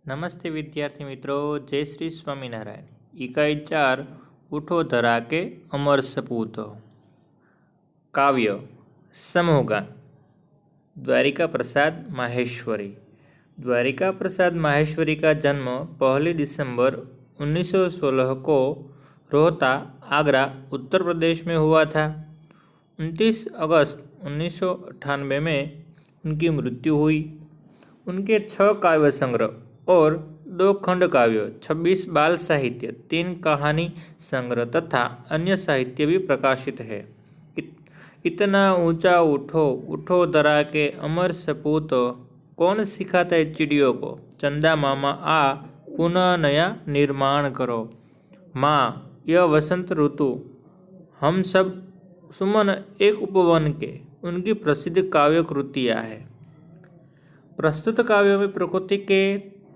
नमस्ते विद्यार्थी मित्रों, जय श्री स्वामीनारायण। इकाई 4 उठो धरा के अमर सपूतो। काव्य समूहगान। द्वारिका प्रसाद माहेश्वरी। द्वारिका प्रसाद माहेश्वरी का जन्म 1 दिसंबर 1916 को रोहता, आगरा, उत्तर प्रदेश में हुआ था। 29 अगस्त 1998 में उनकी मृत्यु हुई। उनके 6 काव्य संग्रह और 2 खंड काव्य, 26 बाल साहित्य, 3 कहानी संग्रह तथा अन्य साहित्य भी प्रकाशित है। इतना ऊंचा उठो, उठो धरा के अमर सपूतो, कौन सिखाता है चिड़ियों को, चंदा मामा आ पुनः नया निर्माण करो। माँ, यह वसंत ऋतु, हम सब सुमन एक उपवन के, उनकी प्रसिद्ध काव्य कृतियाँ हैं। प्रस्तुत काव्यों में प्रकृति के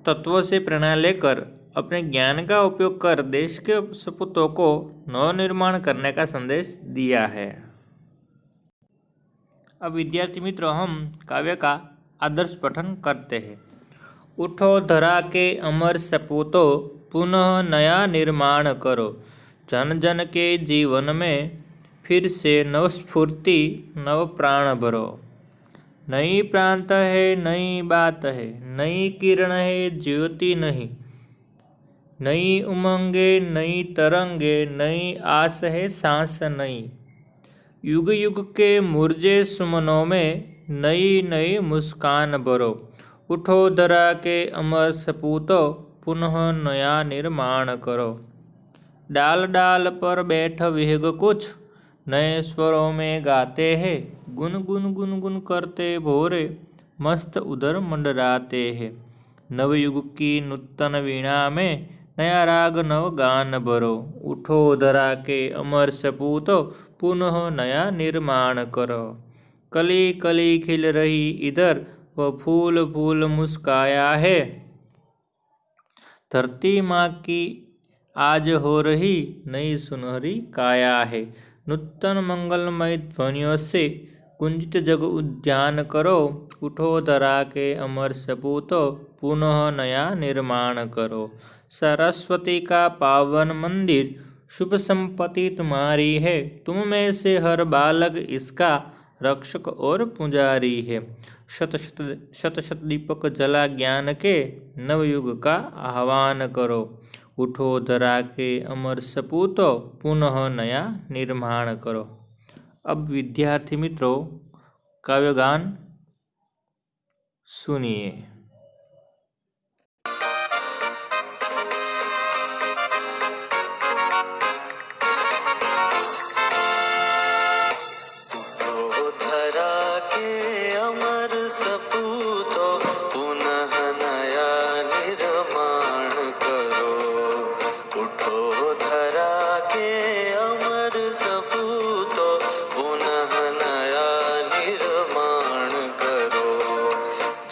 तत्वों से प्रेरणा लेकर अपने ज्ञान का उपयोग कर देश के सपूतों को नवनिर्माण करने का संदेश दिया है। अब विद्यार्थी मित्रों, हम काव्य का आदर्श पठन करते हैं। उठो धरा के अमर सपूतो, पुनः नया निर्माण करो। जन जन के जीवन में फिर से नव स्फूर्ति, नव प्राण भरो। नई प्रांत है, नई बात है, नई किरण है, ज्योति नहीं। नई उमंगे, नई तरंगे, नई आस है, सांस नई। युग युग के मुरझे सुमनों में नई नई मुस्कान भरो। उठो धरा के अमर सपूतो, पुनः नया निर्माण करो। डाल डाल पर बैठ विहग कुछ, नए स्वरों में गाते हैं। गुन गुन गुन गुन करते भोरे, मस्त उधर मंडराते हैं। नवयुग की नूतन वीणा में नया राग नव गान भरो। उठो धरा के अमर सपूतो, पुनः नया निर्माण करो। कली कली खिल रही इधर, वह फूल फूल मुस्काया है। धरती माँ की आज हो रही नई सुनहरी काया है। नूतन मंगलमय ध्वनियों से कुंजित जग उद्यान करो। उठो धरा के अमर सपूतो, पुनः नया निर्माण करो। सरस्वती का पावन मंदिर, शुभ संपत्ति तुम्हारी है। तुम में से हर बालक इसका रक्षक और पुजारी है। शत शत शत दीपक जला ज्ञान के, नवयुग का आह्वान करो। उठो धरा के अमर सपूतो, पुनः नया निर्माण करो। अब विद्यार्थी मित्रों, काव्यगान सुनिए।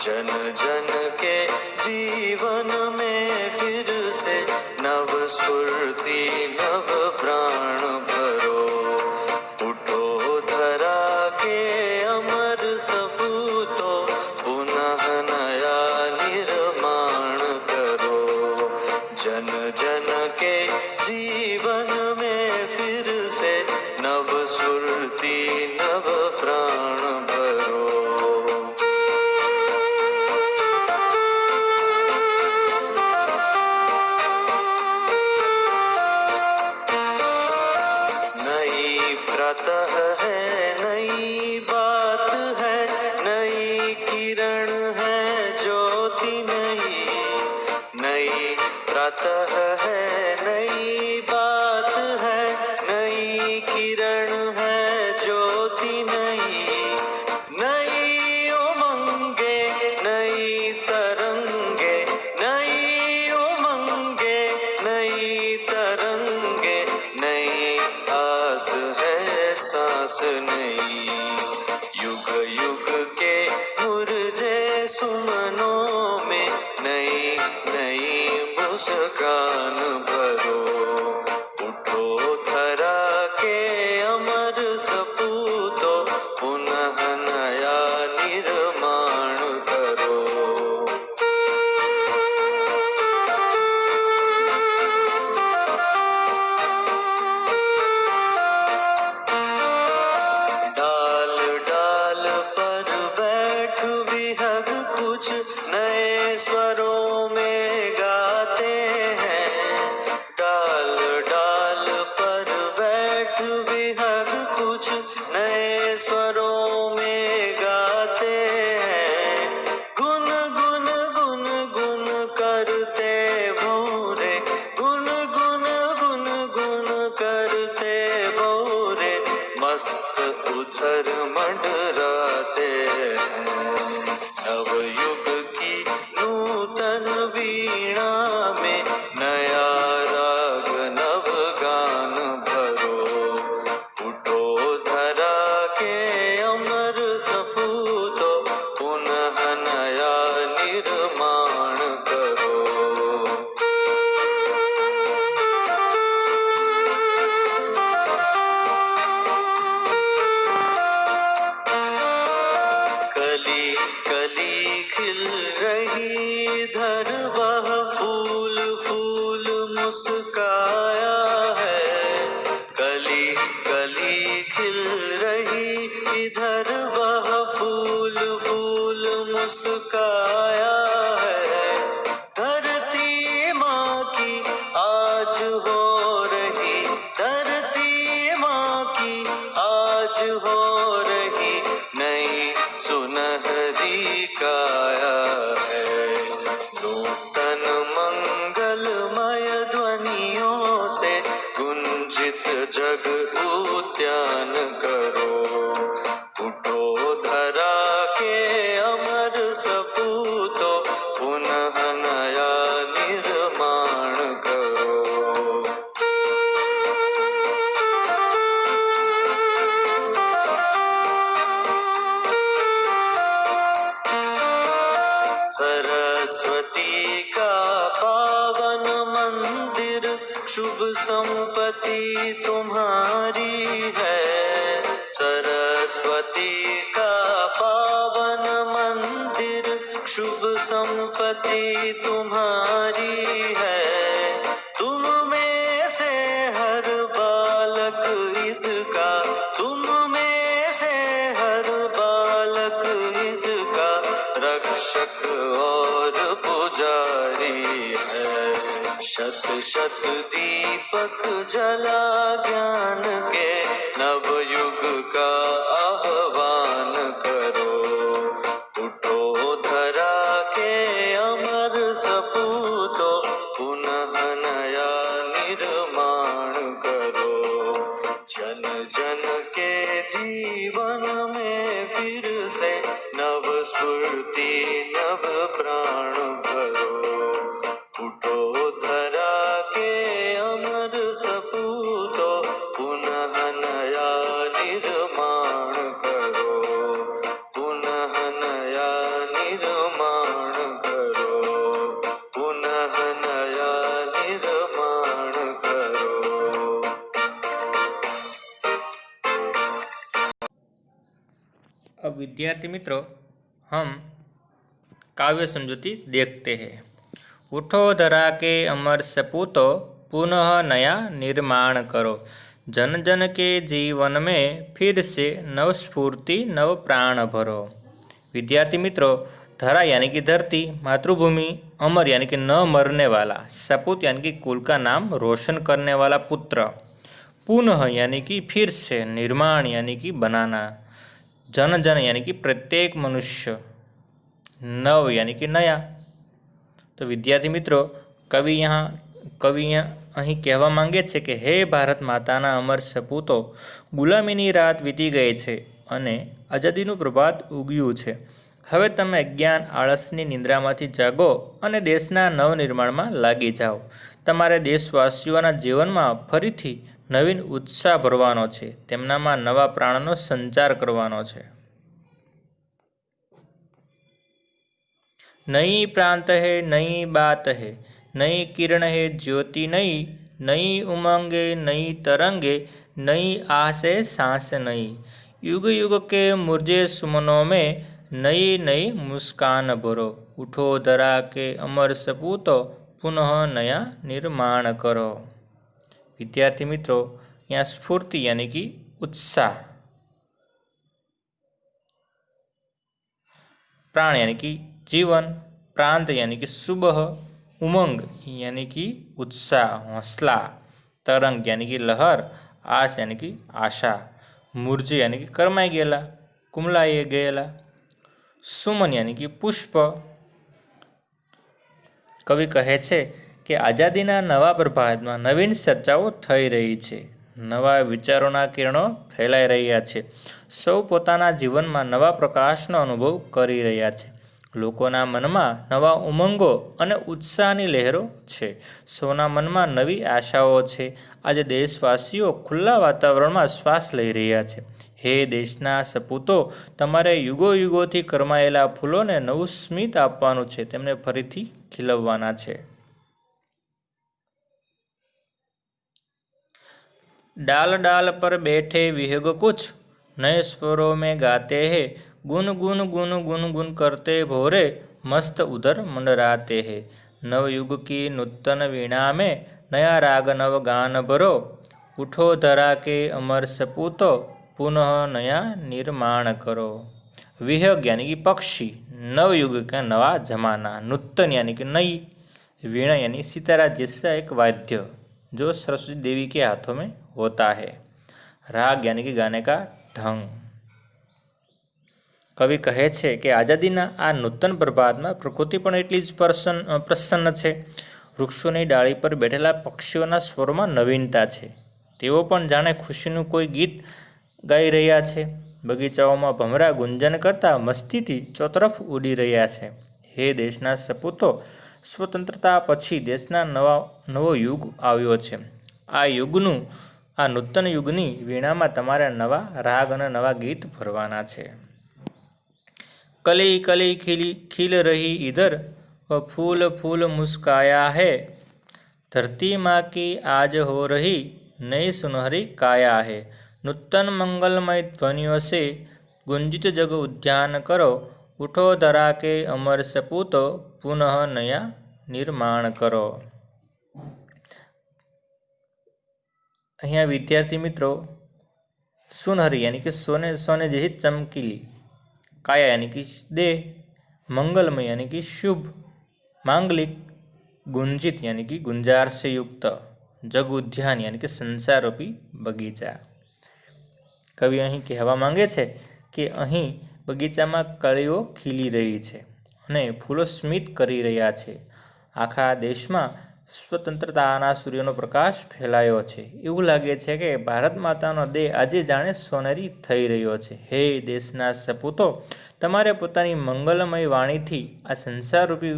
जन जन के जीवन में फिर से नव स्फूर्ति, नव प्राण भरो। उठो धरा के अमर सपूतो, पुनः नया निर्माण करो। जन जन के जीवन में फिर से नव स्फूर्ति, नव प्राण भरो। प्रातः है, नई बात है, नई किरण है, ज्योति नई। नई प्रातः है, नई बात है, नई किरण है, ज्योति नई। नई उमंगे, नई तरंगे, नई उमंगे, नई तरंगे, नई आस है, सांस नई। युग युग के मुरझे सुमनों में नई नई मुस्कान भरो। उठो धरा के अमर सपूतो, पुनः नया निर्माण करो। उधर मंडराते हैं। नवयुग की नूतन वीणा में नया राग नव गान भरो। उठो धरा के अमर सपूतो, पुनः नया निर्माण करो। कली कली खिल रही धर वह फूल फूल मुस्काया है। कली कली खिल रही इधर वह फूल फूल मुस्काया है। धरती माँ की आज हो रही, धरती माँ की आज हो रही नई सुनहरी काया है। नूतन मंगलमय ध्वनियों से गुंजित जग उद्यान करो। उठो धरा के अमर सपूतो, पुनः नया निर्माण करो। सरस्वती का पावन मंदिर, शुभ संपत्ति तुम्हारी है। सरस्वती का पावन मंदिर, शुभ संपत्ति तुम्हारी है। तुम में से हर बालक इसका, तुम में से हर बालक इसका रक्षक और पुजारी है। शत शत दीपक जला ज्ञान के नवयुग का आह्वान करो। उठो धरा के अमर सपूतो, पुनः नया निर्माण करो। जन जन के जीवन में फिर से नव स्फूर्ति नव प्राण भरो। उठो धरा के अमर सपूतो, पुनः नया निर्माण करो। पुनः नया निर्माण करो। पुनः नया निर्माण करो। अब विद्यार्थी मित्रों, हम काव्य समझौती देखते हैं। उठो धरा के अमर सपूतो, पुनः नया निर्माण करो। जन जन के जीवन में फिर से नव स्फूर्ति नव प्राण भरो। विद्यार्थी मित्रों, धरा यानी कि धरती, मातृभूमि, अमर यानी कि न मरने वाला, सपूत यानी कि कुल का नाम रोशन करने वाला पुत्र, पुनः यानी कि फिर से, निर्माण यानी कि बनाना, जन जन यानी कि प्रत्येक मनुष्य, नव यानी कि नया। तो विद्यार्थी मित्रों, कवि અહીં કહેવા માંગે છે કે હે ભારત માતાના અમર સપૂતો, ગુલામીની રાત વીતી ગઈ છે અને આઝાદીનું પ્રભાત ઉગ્યું છે. હવે તમે અજ્ઞાન આળસની નિંદ્રામાંથી જાગો અને દેશના નવનિર્માણમાં લાગી જાઓ. તમારે દેશવાસીઓના જીવનમાં ફરીથી નવીન ઉત્સાહ ભરવાનો છે, તેમનામાં નવા પ્રાણનો સંચાર કરવાનો છે. नई प्रांत है नई बात है, नई किरण है ज्योति नई, नई उमंगे नई तरंगे, नई आस है सांस नई. युग युग के मुरझे सुमनों में नई नई मुस्कान भरो. उठो धरा के अमर सपूतो, पुनः नया निर्माण करो. विद्यार्थी मित्रों, यहाँ स्फूर्ति यानी कि उत्साह, प्राण यानी कि जीवन, प्रांत यानी कि सुबह, उमंग यानी कि उत्साह हौसला, तरंग यानी कि लहर, आस यानी कि आशा, मूर्ज यानी कि करमाई गेला, कुमलाए गયેલા, सुमन यानी कि पुष्प. कवि कहे छे कि आजादीना नवा प्रभातमां नवीन चर्चाओ थई रही छे. નવા વિચારોના કિરણો ફેલાઈ રહ્યા છે. સૌ પોતાના જીવનમાં નવા પ્રકાશનો અનુભવ કરી રહ્યા છે. લોકોના મનમાં નવા ઉમંગો અને ઉત્સાહની લહેરો છે. સૌના મનમાં નવી આશાઓ છે. આજે દેશવાસીઓ ખુલ્લા વાતાવરણમાં શ્વાસ લઈ રહ્યા છે. હે દેશના સપૂતો, તમારે યુગો યુગોથી કરમાયેલા ફૂલોને નવું સ્મિત આપવાનું છે, તેમને ફરીથી ખીલવવાના છે. डाल डाल पर बैठे विहग कुछ नए स्वरों में गाते हैं, गुन गुन गुन गुन गुन करते भोरे मस्त उधर मंडराते हैं. नवयुग की नूतन वीणा में नया राग नव गान भरो, उठो धरा के अमर सपूतो पुनः नया निर्माण करो. विहग यानी कि पक्षी, नवयुग का नवा जमाना, नूतन यानी कि नई, वीणा यानी सितारा जैसा एक वाद्य जो सरस्वती देवी के हाथों में होता है. राग यानी कि गाने का ढंग. કવિ કહે છે કે આઝાદીના આ નૂતન પ્રભાતમાં પ્રકૃતિ પણ એટલી જ પ્રસન્ન છે. વૃક્ષોની ડાળી પર બેઠેલા પક્ષીઓના સ્વરોમાં નવીનતા છે. તેઓ પણ જાણે ખુશીનું કોઈ ગીત ગાઈ રહ્યા છે. બગીચાઓમાં ભમરા ગુંજન કરતા મસ્તીથી ચોતરફ ઉડી રહ્યા છે. હે દેશના સપૂતો, સ્વતંત્રતા પછી દેશના નવો યુગ આવ્યો છે. આ નૂતન યુગની વીણામાં તમારે નવા રાગ અને નવા ગીત ભરવાના છે. कली कली खिल रही इधर व फूल फूल मुस्काया है, धरती माँ की आज हो रही नई सुनहरी काया है. नूतन मंगलमय ध्वनियों से गुंजित जग उद्यान करो, उठो धरा के अमर सपूतो पुनः नया निर्माण करो. અહીંયા વિદ્યાર્થી મિત્રો, સુનહરી यानी कि सोने सोने जैसी चमकीली, काया यानी कि देह, मंगलमय यानी कि शुभ, मांगलिक, गुंजित यानी कि गुंजार से युक्त, जग उद्यान यानी कि संसार रूपी बगीचा. कवि અહીં કહેવા માંગે છે કે અહીં બગીચામાં કળીઓ ખીલી રહી છે અને ફૂલો સ્મિત કરી રહ્યા છે. આખા દેશમાં સ્વતંત્રતાના સૂર્યનો પ્રકાશ ફેલાયો છે. એવું લાગે છે કે ભારત માતાનો દેહ આજે જાણે સોનેરી થઈ રહ્યો છે. હે દેશના સપૂતો, તમારે પોતાની મંગલમય વાણીથી આ સંસારરૂપી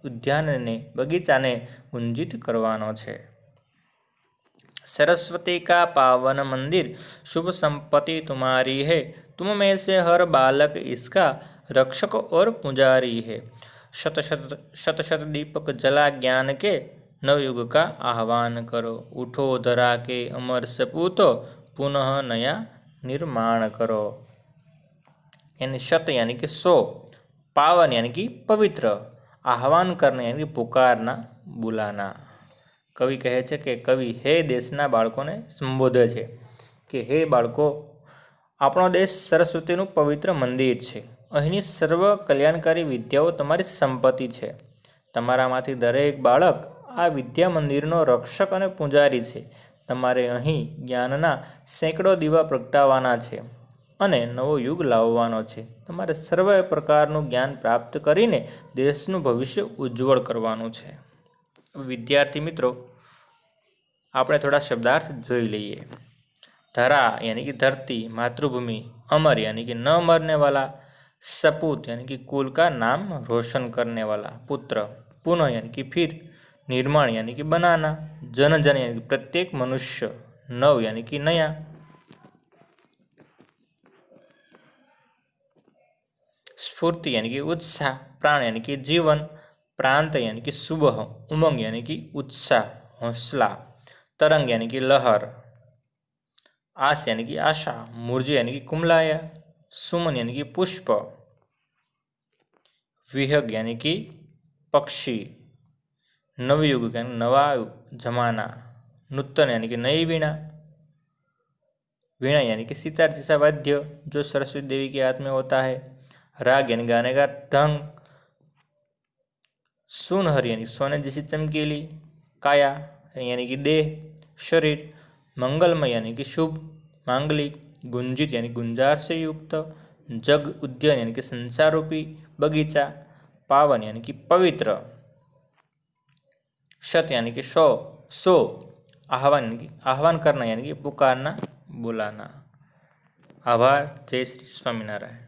ઉદ્યાનને, બગીચાને ગુંજિત કરવાનો છે. सरस्वती का पावन मंदिर शुभ संपत्ति तुम्हारी है, तुम में से हर बालक इसका रक्षक और पुजारी है. शत शत शत दीपक जला ज्ञान के नवयुग का आह्वान करो, उठो धरा के अमर सपूतो पुनः नया निर्माण करो. यानी शत यानी कि 100, पावन यानी कि पवित्र, आह्वान करना यानी कि पुकारना, बुलाना. કવિ કહે છે કે કવિ હે દેશના બાળકોને સંબોધે છે કે હે બાળકો, આપણો દેશ સરસ્વતીનું પવિત્ર મંદિર છે. અહીંની સર્વ કલ્યાણકારી વિદ્યાઓ તમારી સંપત્તિ છે. તમારામાંથી દરેક બાળક આ વિદ્યા મંદિરનો રક્ષક અને પૂજારી છે. તમારે અહીં જ્ઞાનના સેંકડો દીવા પ્રગટાવવાના છે અને નવો યુગ લાવવાનો છે. તમારે સર્વ પ્રકારનું જ્ઞાન પ્રાપ્ત કરીને દેશનું ભવિષ્ય ઉજ્જવળ કરવાનું છે. વિદ્યાર્થી મિત્રો, આપણે થોડા શબ્દાર્થ જોઈ લઈએ. ધરા यानी कि धरती, मातृभूमि. अमर यानी कि न मरने वाला. सपूत यानी कि कुल का नाम रोशन करने वाला, पुत्र. पुनः यानी कि फिर. निर्माण यानी कि बनाना. जन जन यानी कि प्रत्येक मनुष्य. नव यानी कि नया. स्फूर्ति यानी कि उत्साह. प्राण यानी कि जीवन. प्रांत यानी कि सुबह. उमंग यानी कि उत्साह, हौसला. तरंग यानी कि लहर. आस यानी कि आशा. मूर्ज यानी कि कुमलाया. सुमन यानी कि पुष्प. विहग यानी कि पक्षी. नवयुग यानी नवा जमाना. नूतन यानी कि नई वीणा. वीणा यानी कि सितार जैसा वाद्य जो सरस्वती देवी के हाथ में होता है. राग यानी गाने का ढंग. सुनहरी यानी सोने जैसी चमकीली. काया यानी कि देह, शरीर. मंगलमय यानी कि शुभ, मांगलिक. गुंजित यानी गुंजार से युक्त. जग उद्यान यानी कि संसार रूपी बगीचा. पावन यानी कि पवित्र. शत यानी कि 100. आह्वान करना यानी कि पुकारना, बुलाना। आभार। जय श्री स्वामीनारायण।